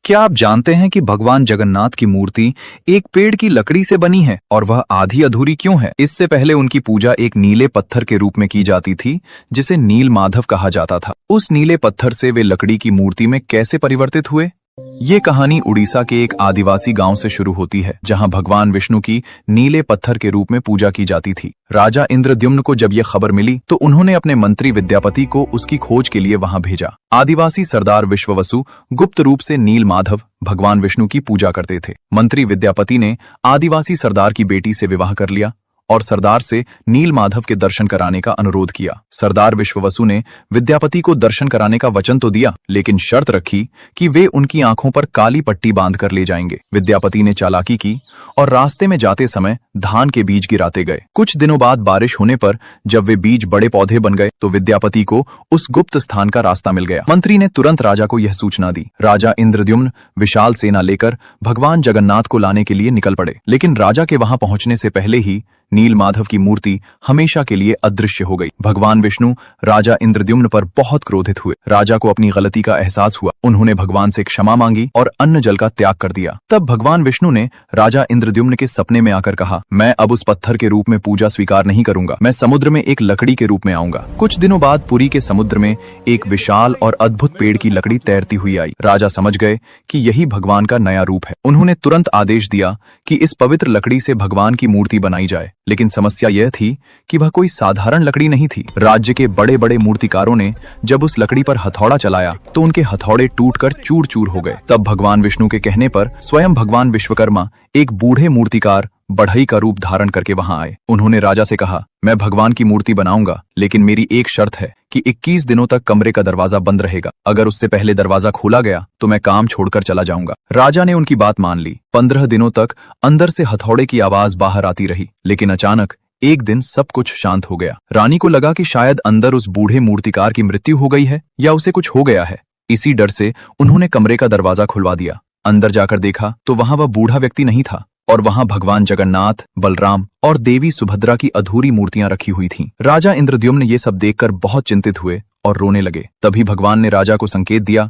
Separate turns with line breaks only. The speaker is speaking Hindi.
क्या आप जानते हैं कि भगवान जगन्नाथ की मूर्ति एक पेड़ की लकड़ी से बनी है और वह आधी अधूरी क्यों है? इससे पहले उनकी पूजा एक नीले पत्थर के रूप में की जाती थी जिसे नील माधव कहा जाता था। उस नीले पत्थर से वे लकड़ी की मूर्ति में कैसे परिवर्तित हुए? ये कहानी उड़ीसा के एक आदिवासी गांव से शुरू होती है जहां भगवान विष्णु की नीले पत्थर के रूप में पूजा की जाती थी। राजा इंद्रद्युम्न को जब यह खबर मिली तो उन्होंने अपने मंत्री विद्यापति को उसकी खोज के लिए वहां भेजा। आदिवासी सरदार विश्ववसु गुप्त रूप से नील माधव भगवान विष्णु की पूजा करते थे। मंत्री विद्यापति ने आदिवासी सरदार की बेटी से विवाह कर लिया और सरदार से नील माधव के दर्शन कराने का अनुरोध किया। सरदार विश्ववसु ने विद्यापति को दर्शन कराने का वचन तो दिया, लेकिन शर्त रखी कि वे उनकी आंखों पर काली पट्टी बांध कर ले जाएंगे। विद्यापति ने चालाकी की और रास्ते में जाते समय धान के बीज गिराते गए। कुछ दिनों बाद बारिश होने पर जब वे बीज बड़े पौधे बन गए तो विद्यापति को उस गुप्त स्थान का रास्ता मिल गया। मंत्री ने तुरंत राजा को यह सूचना दी। राजा इंद्रद्युम्न विशाल सेना लेकर भगवान जगन्नाथ को लाने के लिए निकल पड़े, लेकिन राजा के वहां पहुंचने से पहले ही नील माधव की मूर्ति हमेशा के लिए अदृश्य हो गई। भगवान विष्णु राजा इंद्रद्युम्न पर बहुत क्रोधित हुए। राजा को अपनी गलती का एहसास हुआ। उन्होंने भगवान से क्षमा मांगी और अन्न जल का त्याग कर दिया। तब भगवान विष्णु ने राजा इंद्रद्युम्न के सपने में आकर कहा, मैं अब उस पत्थर के रूप में पूजा स्वीकार नहीं करूंगा, मैं समुद्र में एक लकड़ी के रूप में आऊंगा। कुछ दिनों बाद पुरी के समुद्र में एक विशाल और अद्भुत पेड़ की लकड़ी तैरती हुई आई। राजा समझ गए कि यही भगवान का नया रूप है। उन्होंने तुरंत आदेश दिया कि इस पवित्र लकड़ी से भगवान की मूर्ति बनाई जाए, लेकिन समस्या यह थी कि वह कोई साधारण लकड़ी नहीं थी। राज्य के बड़े बड़े मूर्तिकारों ने जब उस लकड़ी पर हथौड़ा चलाया तो उनके हथौड़े टूटकर चूर चूर हो गए। तब भगवान विष्णु के कहने पर स्वयं भगवान विश्वकर्मा एक बूढ़े मूर्तिकार बढ़ई का रूप धारण करके वहां आए। उन्होंने राजा से कहा, मैं भगवान की मूर्ति बनाऊंगा, लेकिन मेरी एक शर्त है कि 21 दिनों तक कमरे का दरवाजा बंद रहेगा। अगर उससे पहले दरवाजा खोला गया तो मैं काम छोड़कर चला जाऊंगा। राजा ने उनकी बात मान ली। 15 दिनों तक अंदर से हथौड़े की आवाज बाहर आती रही, लेकिन अचानक एक दिन सब कुछ शांत हो गया। रानी को लगा कि शायद अंदर उस बूढ़े मूर्तिकार की मृत्यु हो गई है या उसे कुछ हो गया है। इसी डर से उन्होंने कमरे का दरवाजा खुलवा दिया। अंदर जाकर देखा तो वहां वह बूढ़ा व्यक्ति नहीं था और वहां भगवान जगन्नाथ, बलराम और देवी सुभद्रा की अधूरी मूर्तियां रखी हुई थीं। राजा इंद्रद्युम्न ये सब देखकर बहुत चिंतित हुए और रोने लगे। तभी भगवान ने राजा को संकेत दिया